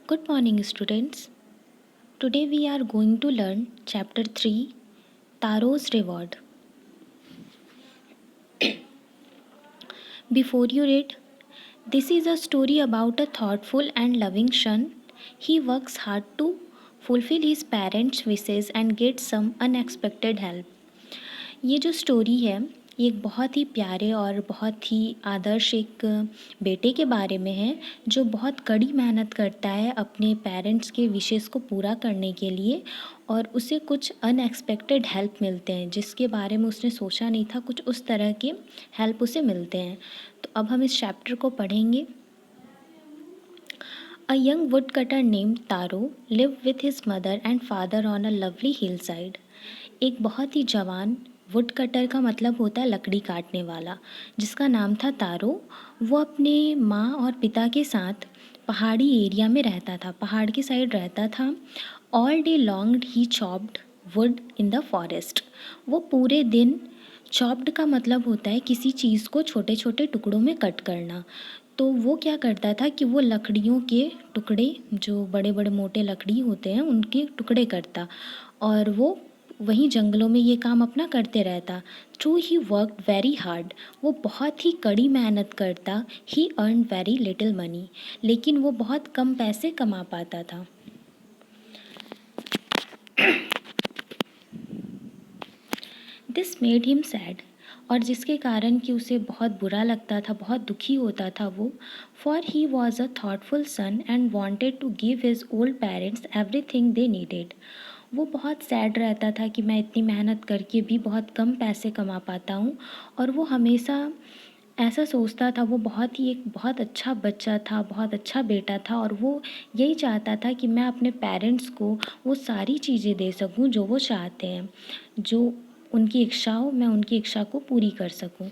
Good morning, students. Today we are going to learn Chapter 3 Taro's Reward. Before you read, this is a story about a thoughtful and loving son. He works hard to fulfill his parents' wishes and get some unexpected help. ये जो story है ये एक बहुत ही प्यारे और बहुत ही आदर्श एक बेटे के बारे में है जो बहुत कड़ी मेहनत करता है अपने पेरेंट्स के विशेस को पूरा करने के लिए और उसे कुछ अनएक्सपेक्टेड हेल्प मिलते हैं जिसके बारे में उसने सोचा नहीं था। कुछ उस तरह के हेल्प उसे मिलते हैं। तो अब हम इस चैप्टर को पढ़ेंगे। A young woodcutter named Taro lived with his mother and father on a lovely hillside. एक बहुत ही जवान वुड कटर का मतलब होता है लकड़ी काटने वाला, जिसका नाम था तारो। वो अपने माँ और पिता के साथ पहाड़ी एरिया में रहता था, पहाड़ की साइड रहता था। All day long he chopped would in the forest. वो पूरे दिन, चॉप्ड का मतलब होता है किसी चीज़ को छोटे छोटे टुकड़ों में कट करना। तो वो क्या करता था कि वो लकड़ियों के टुकड़े, जो बड़े बड़े मोटे लकड़ी होते हैं उनके टुकड़े करता और वो वहीं जंगलों में ये काम अपना करते रहता। True he worked very hard. वो बहुत ही कड़ी मेहनत करता। ही अर्न वेरी लिटिल मनी। लेकिन वो बहुत कम पैसे कमा पाता था। This made him sad. और जिसके कारण कि उसे बहुत बुरा लगता था, बहुत दुखी होता था वो। For he was a thoughtful son and wanted to give his old parents everything they needed. वो बहुत सैड रहता था कि मैं इतनी मेहनत करके भी बहुत कम पैसे कमा पाता हूँ। और वो हमेशा ऐसा सोचता था, वो एक बहुत अच्छा बच्चा था, बहुत अच्छा बेटा था और वो यही चाहता था कि मैं अपने पेरेंट्स को वो सारी चीज़ें दे सकूं जो वो चाहते हैं, जो उनकी इच्छा हो, मैं उनकी इच्छा को पूरी कर सकूं।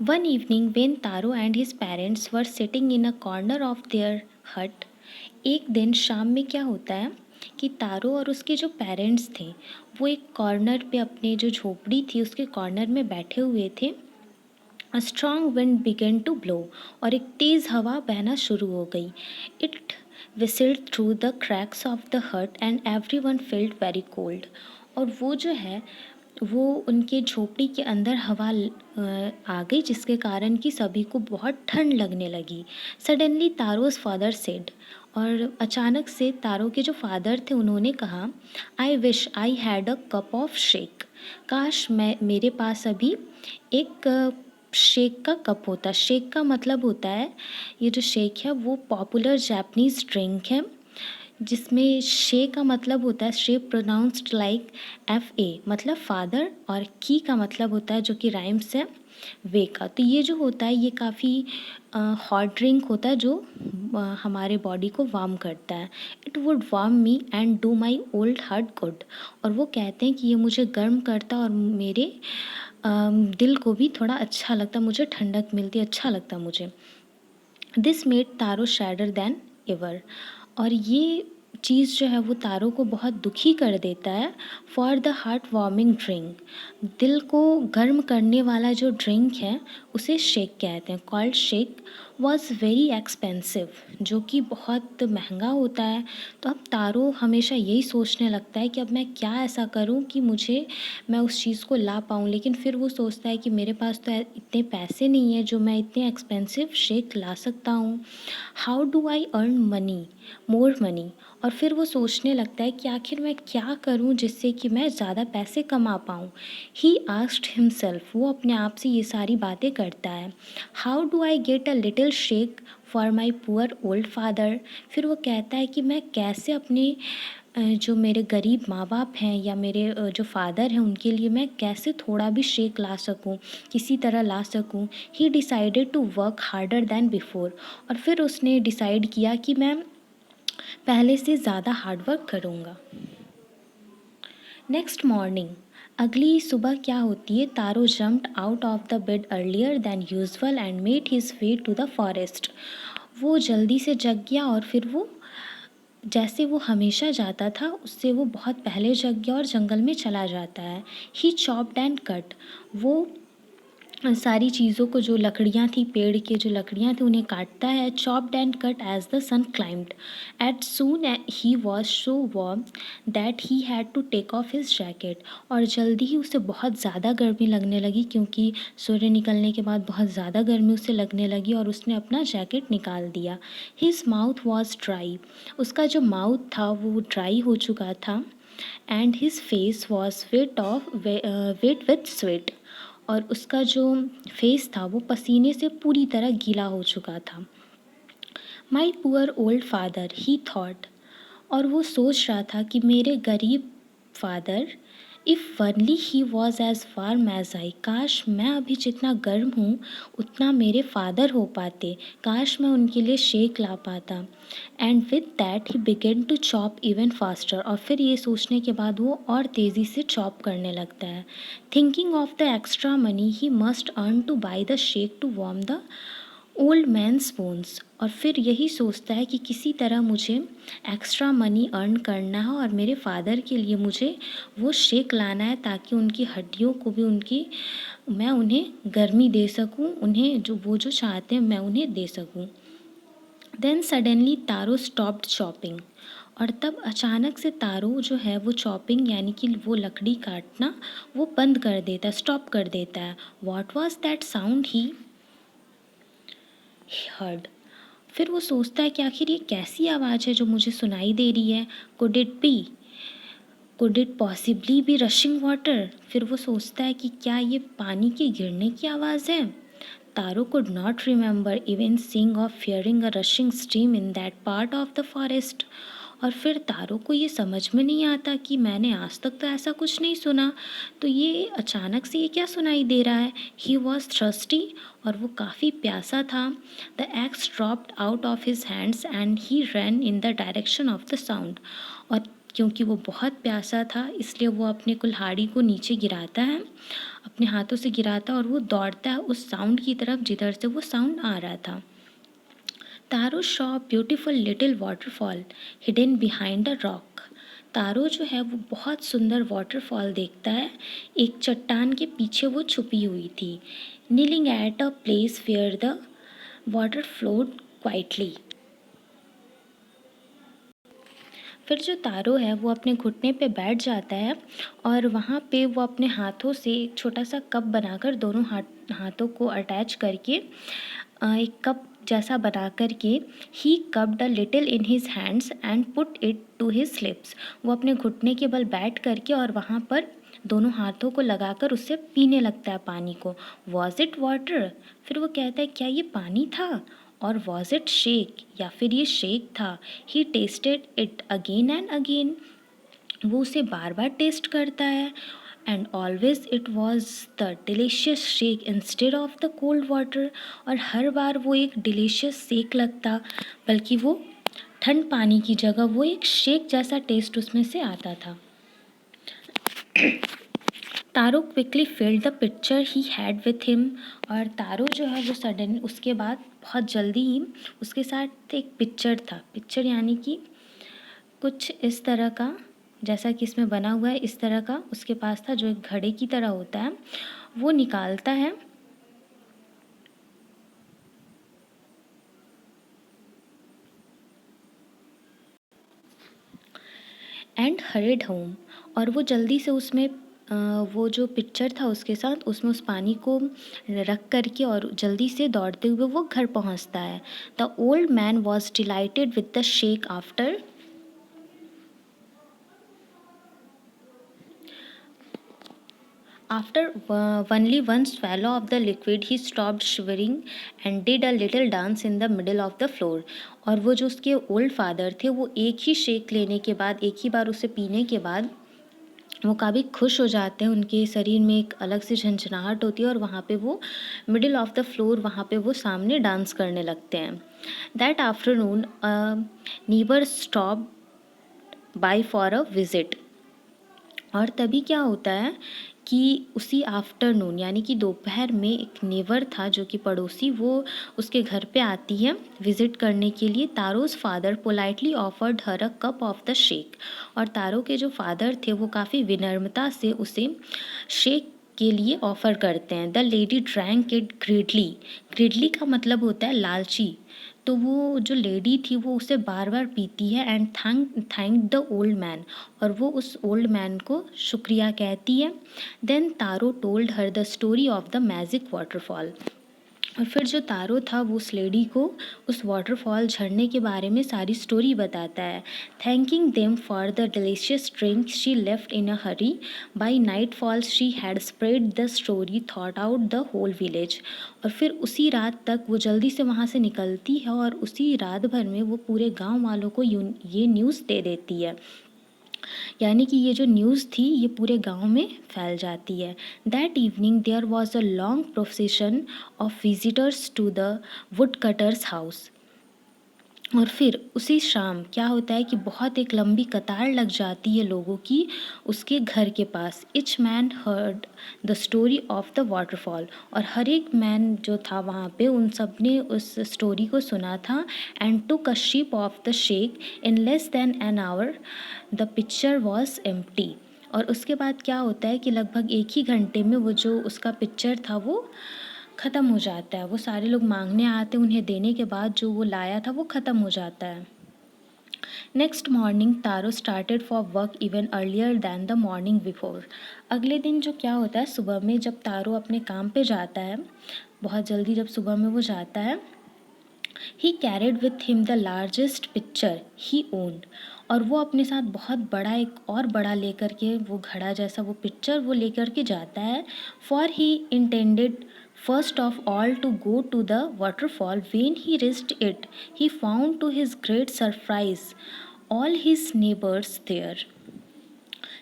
One evening when Taro and his parents were sitting in a corner of their hut, एक दिन शाम में क्या होता है कि तारो और उसके जो पेरेंट्स थे वो एक कॉर्नर पे, अपने जो झोपड़ी थी उसके कॉर्नर में बैठे हुए थे। A strong wind began to blow और एक तेज़ हवा बहना शुरू हो गई। It whistled through the cracks of the hut and everyone felt very cold। और वो जो है वो उनके झोपड़ी के अंदर हवा आ गई जिसके कारण कि सभी को बहुत ठंड लगने लगी। Suddenly Taro's father said. और अचानक से तारो के जो फादर थे उन्होंने कहा, I wish I had a cup of shake. काश मेरे पास अभी एक शेक का कप होता। शेक का मतलब होता है, ये जो शेक है वो पॉपुलर जापानीज़ ड्रिंक है जिसमें शे का मतलब होता है, शे प्रोनाउंस्ड लाइक FA मतलब फादर, और की का मतलब होता है जो कि राइम्स है वे का। तो ये जो होता है ये काफ़ी हॉट ड्रिंक होता है जो हमारे बॉडी को वार्म करता है। It would warm me and do my old heart good. और वो कहते हैं कि ये मुझे गर्म करता और मेरे दिल को भी थोड़ा अच्छा लगता, मुझे ठंडक मिलती, अच्छा लगता मुझे। This made Taro sadder than ever. और ये चीज़ जो है वो तारो को बहुत दुखी कर देता है। For the heart warming drink, दिल को गर्म करने वाला जो ड्रिंक है उसे शेक कहते हैं। Called shake was very expensive, जो कि बहुत महंगा होता है। तो अब तारो हमेशा यही सोचने लगता है कि अब मैं क्या ऐसा करूं कि मैं उस चीज़ को ला पाऊं। लेकिन फिर वो सोचता है कि मेरे पास तो इतने पैसे नहीं है जो मैं इतने एक्सपेंसिव शेक ला सकता हूं। How do I earn money, more money. और फिर वो सोचने लगता है कि आखिर मैं क्या करूं जिससे कि मैं ज़्यादा पैसे कमा पाऊं। ही आस्क्ड हिमसेल्फ, वो अपने आप से ये सारी बातें करता है। How do I get a little shake for my poor old father. फिर वो कहता है कि मैं कैसे अपने जो मेरे गरीब माँ बाप हैं या मेरे जो फादर हैं उनके लिए मैं कैसे थोड़ा भी शेक ला सकूं, किसी तरह ला सकूं। He decided to work harder than before. और फिर उसने डिसाइड किया कि मैं पहले से ज़्यादा हार्डवर्क करूँगा। नेक्स्ट मॉर्निंग, अगली सुबह क्या होती है, Taro jumped out of the bed earlier than usual and made his way to the forest. वो जल्दी से जग गया और फिर वो जैसे वो हमेशा जाता था उससे वो बहुत पहले जग गया और जंगल में चला जाता है। ही चॉप्ड एंड कट। वो सारी चीज़ों को, जो लकड़ियाँ थी, पेड़ के जो लकड़ियाँ थी, उन्हें काटता है। Chopped and cut as the sun climbed at soon he was so warm that he had to take off his jacket. और जल्दी ही उसे बहुत ज़्यादा गर्मी लगने लगी, क्योंकि सूर्य निकलने के बाद बहुत ज़्यादा गर्मी उसे लगने लगी, और उसने अपना जैकेट निकाल दिया। हिज माउथ वॉज ड्राई, उसका जो माउथ था वो ड्राई हो चुका था। And his face was wet with sweat, और उसका जो फेस था वो पसीने से पूरी तरह गीला हो चुका था। My poor old father he thought, और वो सोच रहा था कि मेरे गरीब father, if only he was as warm as I, काश मैं अभी जितना गर्म हूँ उतना मेरे फादर हो पाते, काश मैं उनके लिए शेक ला पाता। And with that he began to chop even faster, और फिर ये सोचने के बाद वो और तेज़ी से चॉप करने लगता है। Thinking of the extra money he must earn to buy the shake to warm the old man's bones, और फिर यही सोचता है कि किसी तरह मुझे एक्स्ट्रा मनी अर्न करना है और मेरे फादर के लिए मुझे वो शेक लाना है, ताकि उनकी हड्डियों को भी मैं उन्हें गर्मी दे सकूं, उन्हें जो चाहते हैं मैं उन्हें दे सकूं। देन सडनली तारो स्टॉप्ड चॉपिंग, और तब अचानक से तारो जो है वो चॉपिंग यानी कि वो लकड़ी काटना वो बंद कर देता है, स्टॉप कर देता है। What was that sound he heard, फिर वो सोचता है कि आखिर ये कैसी आवाज़ है जो मुझे सुनाई दे रही है। Could it possibly be rushing water, फिर वो सोचता है कि क्या ये पानी के गिरने की आवाज़ है। तारो could not remember even seeing or fearing a rushing stream in that part of the forest, और फिर तारो को ये समझ में नहीं आता कि मैंने आज तक तो ऐसा कुछ नहीं सुना, तो ये अचानक से ये क्या सुनाई दे रहा है। ही वॉज थ्रस्टी, और वो काफ़ी प्यासा था। The axe dropped out of his hands and he ran in the direction of the sound, और क्योंकि वो बहुत प्यासा था इसलिए वो अपने कुल्हाड़ी को नीचे गिराता है, अपने हाथों से गिराता है, और वो दौड़ता है उस साउंड की तरफ जिधर से वो साउंड आ रहा था। Taro saw beautiful little waterfall hidden behind the rock, Taro जो है वो बहुत सुंदर वाटरफॉल देखता है, एक चट्टान के पीछे वो छुपी हुई थी। Kneeling at a place where the water flowed quietly, फिर जो तारो है वो अपने घुटने पे बैठ जाता है, और वहाँ पे वो अपने हाथों से एक छोटा सा कप बनाकर दोनों हाथों को अटैच करके एक कप जैसा बना करके ही cupped a little in his hands and put it to his lips, वो अपने घुटने के बल बैठ करके और वहाँ पर दोनों हाथों को लगाकर उससे पीने लगता है पानी को। वॉज इट वाटर, फिर वो कहता है क्या ये पानी था, और वॉज इट शेक, या फिर ये शेक था। He tested it again and again, वो उसे बार बार टेस्ट करता है। And always it was the delicious shake instead of the cold water, और हर बार वो एक डिलीशियस शेक लगता, बल्कि वो ठंड पानी की जगह वो एक शेक जैसा टेस्ट उसमें से आता था। Taro quickly filled the pitcher he had with him, और तारो जो है वो सडन उसके बाद बहुत जल्दी ही उसके साथ एक पिक्चर था, पिक्चर यानी कि कुछ इस तरह का जैसा कि इसमें बना हुआ है, इस तरह का उसके पास था जो एक घड़े की तरह होता है, वो निकालता है एंड हरिड होम, और वो जल्दी से उसमें वो जो पिक्चर था उसके साथ उसमें उस पानी को रख करके और जल्दी से दौड़ते हुए वो घर पहुंचता है। The old man was dilated with the shake after only one swallow of the liquid he stopped shivering and did a little dance in the middle of the floor, और वो जो उसके ओल्ड फादर थे वो एक ही shake लेने के बाद, एक ही बार उसे पीने के बाद वो काफ़ी खुश हो जाते हैं, उनके शरीर में एक अलग से झंझनाहट होती है, और वहाँ पे वो मिडिल ऑफ द फ्लोर वहाँ पे वो सामने डांस करने लगते हैं। That afternoon neighbour stop by for a visit, और तभी क्या होता है कि उसी आफ्टरनून यानी कि दोपहर में एक नेबर था जो कि पड़ोसी, वो उसके घर पे आती है विज़िट करने के लिए। Taro's father politely offered her a cup of the shake, और तारो के जो फादर थे वो काफ़ी विनम्रता से उसे शेक के लिए ऑफ़र करते हैं। The lady drank it gladly. Gladly का मतलब होता है लालची। तो वो जो लेडी थी वो उसे बार बार पीती है and thank the old man, और वो उस ओल्ड मैन को शुक्रिया कहती है। Then Taro told her the story of the magic waterfall. और फिर जो तारो था वो उस लेडी को उस वाटरफॉल झरने के बारे में सारी स्टोरी बताता है। Thanking them for the delicious drink she left in a hurry. By nightfall she had spread the story थॉट आउट द होल विलेज। और फिर उसी रात तक वो जल्दी से वहाँ से निकलती है और उसी रात भर में वो पूरे गांव वालों को ये न्यूज़ दे देती है। यानी कि ये जो न्यूज़ थी ये पूरे गांव में फैल जाती है। That evening there was a long procession of visitors to the woodcutter's house. और फिर उसी शाम क्या होता है कि बहुत एक लंबी कतार लग जाती है लोगों की उसके घर के पास। Each man heard the story of the waterfall. और हर एक मैन जो था वहाँ पे उन सब ने उस स्टोरी को सुना था। And took a ship of the shake in less than an hour the picture was empty. और उसके बाद क्या होता है कि लगभग एक ही घंटे में वो जो उसका पिक्चर था वो ख़त्म हो जाता है। वो सारे लोग मांगने आते हैं, उन्हें देने के बाद जो वो लाया था वो ख़त्म हो जाता है। Next morning Taro started for work even earlier than the morning before. अगले दिन जो क्या होता है सुबह में जब तारो अपने काम पे जाता है, बहुत जल्दी जब सुबह में वो जाता है, ही carried with him the largest picture he owned. और वो अपने साथ बहुत बड़ा एक और बड़ा लेकर के वो घड़ा जैसा वो पिक्चर वो लेकर के जाता है। For he intended first of all to go to the waterfall. When he reached it, he found to his great surprise all his neighbors there.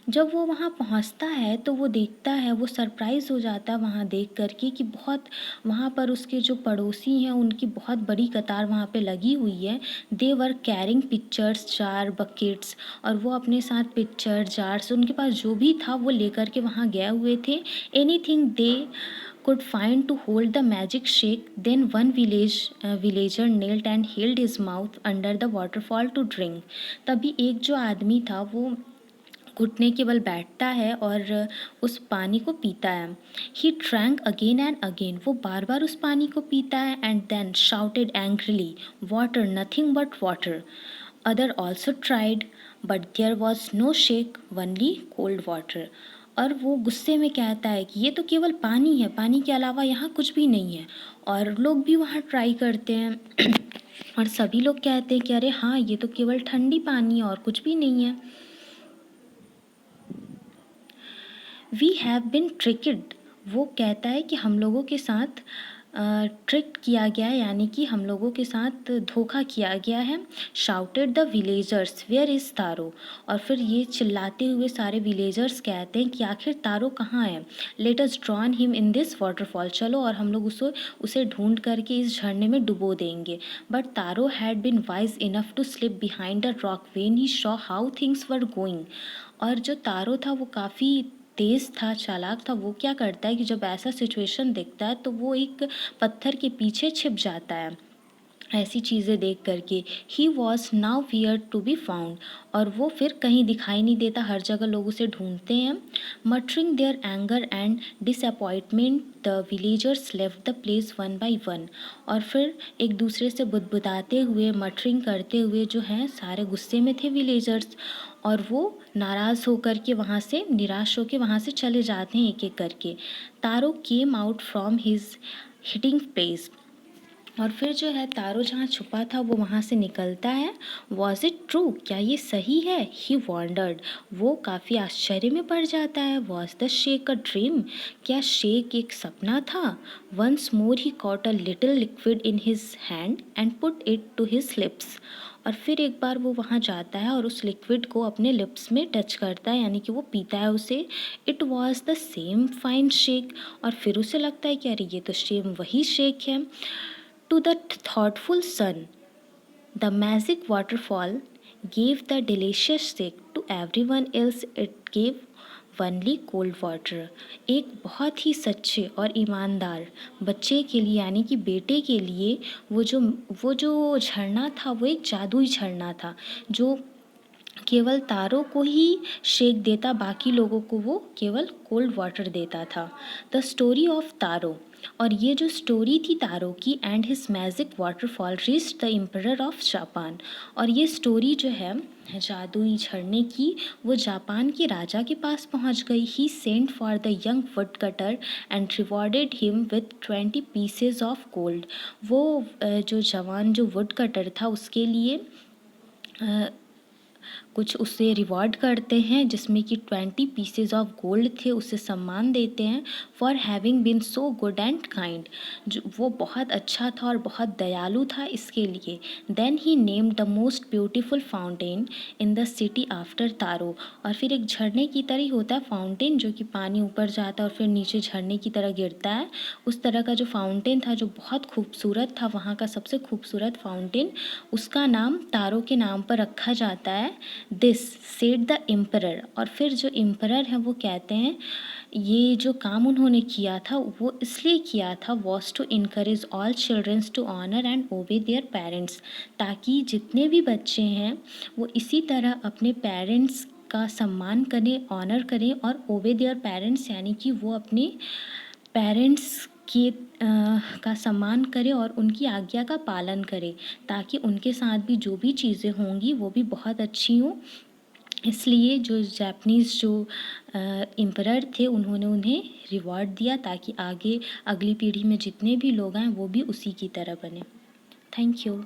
जब वो वहाँ पहुँचता है तो वो देखता है, वो सरप्राइज़ हो जाता है वहाँ देख कर के कि बहुत वहाँ पर उसके जो पड़ोसी हैं उनकी बहुत बड़ी कतार वहाँ पे लगी हुई है। They were carrying pitchers jars buckets. और वो अपने साथ पिक्चर जार्स उनके पास जो भी था वो लेकर के वहाँ गए हुए थे। Anything they could find to hold the magic shake. Then one villager knelt and held his mouth under the waterfall to drink. तभी एक जो आदमी था वो घुटने के बल बैठता है और उस पानी को पीता है। He drank again and again. वो बार बार उस पानी को पीता है and then shouted angrily, water, nothing but water. Other also tried but there was no shake, only cold water. और वो गुस्से में कहता है कि ये तो केवल पानी है, पानी के अलावा यहाँ कुछ भी नहीं है। और लोग भी वहाँ ट्राई करते हैं और सभी लोग कहते हैं कि अरे हाँ ये तो केवल ठंडी पानी है और कुछ भी नहीं है। We have been tricked. वो कहता है कि हम लोगों के साथ ट्रिक किया गया है, यानी कि हम लोगों के साथ धोखा किया गया है। Shouted the villagers where is Taro. और फिर ये चिल्लाते हुए सारे विलेजर्स कहते हैं कि आखिर तारो कहाँ है। Let us drawn him in this waterfall. चलो और हम लोग उसे ढूंढ करके इस झरने में डुबो देंगे। But Taro had been wise enough to slip behind the rock when he saw how things were going. और जो तारो था वो काफ़ी तेज़ था, चालाक था। वो क्या करता है कि जब ऐसा सिचुएशन देखता है तो वो एक पत्थर के पीछे छिप जाता है ऐसी चीज़ें देख करके। He was nowhere to be found. और वो फिर कहीं दिखाई नहीं देता, हर जगह लोग उसे ढूंढते हैं। Muttering their anger and disappointment the villagers left the place one by one. और फिर एक दूसरे से बुदबुदाते हुए, मटरिंग करते हुए जो हैं सारे गुस्से में थे विलेजर्स, और वो नाराज़ होकर के वहाँ से, निराश होकर वहाँ से चले जाते हैं एक एक करके। Taro came out from his hiding place. और फिर जो है तारो जहाँ छुपा था वो वहाँ से निकलता है। वॉज इट ट्रू, क्या ये सही है। ही वॉन्डर्ड, वो काफ़ी आश्चर्य में पड़ जाता है। Was the shake a dream, क्या शेक एक सपना था। Once more he caught a little liquid in his hand and put it to his lips. और फिर एक बार वो वहाँ जाता है और उस लिक्विड को अपने लिप्स में टच करता है, यानी कि वो पीता है उसे। It was the same fine shake. और फिर उसे लगता है कि अरे ये तो सेम वही शेक है। To the thoughtful sun, the magic waterfall gave the delicious shake. To everyone else, it gave only cold water. एक बहुत ही सच्चे और ईमानदार बच्चे के लिए, यानी कि बेटे के लिए, वो जो झरना था वो एक जादुई झरना था जो केवल तारो को ही शेक देता, बाकी लोगों को वो केवल कोल्ड वाटर देता था। द स्टोरी ऑफ तारो, और ये जो स्टोरी थी तारो की and his magic waterfall reached the emperor of Japan, और ये स्टोरी जो है जादुई झरने की वो जापान के राजा के पास पहुंच गई। He sent for the young wood cutter and rewarded him with 20 pieces of gold. वो जो जवान जो वुड कटर था उसके लिए कुछ उससे रिवॉर्ड करते हैं, जिसमें कि 20 पीसेज ऑफ गोल्ड थे, उसे सम्मान देते हैं for having been so good and kind, जो वो बहुत अच्छा था और बहुत दयालु था इसके लिए। Then he named the most beautiful fountain in the city after Taro, और फिर एक झरने की तरह ही होता है फाउंटेन, जो कि पानी ऊपर जाता है और फिर नीचे झरने की तरह गिरता है। उस तरह का जो फाउंटेन था जो बहुत खूबसूरत था, वहाँ का सबसे खूबसूरत फाउंटेन, उसका नाम तारो के नाम पर रखा जाता है। दिस सेड द एम्परर, और फिर जो एम्परर है वो कहते हैं ये जो काम उन्होंने किया था वो इसलिए किया था, was to encourage all childrens to honour and obey their parents, ताकि जितने भी बच्चे हैं वो इसी तरह अपने पेरेंट्स का सम्मान करें, ऑनर करें और ओबे देयर पेरेंट्स, यानी कि वो अपने पेरेंट्स की का सम्मान करे और उनकी आज्ञा का पालन करे, ताकि उनके साथ भी जो भी चीज़ें होंगी वो भी बहुत अच्छी हों। इसलिए जो जापानीज़ जो एम्परर थे उन्होंने उन्हें रिवॉर्ड दिया, ताकि आगे अगली पीढ़ी में जितने भी लोग हैं वो भी उसी की तरह बने। Thank you.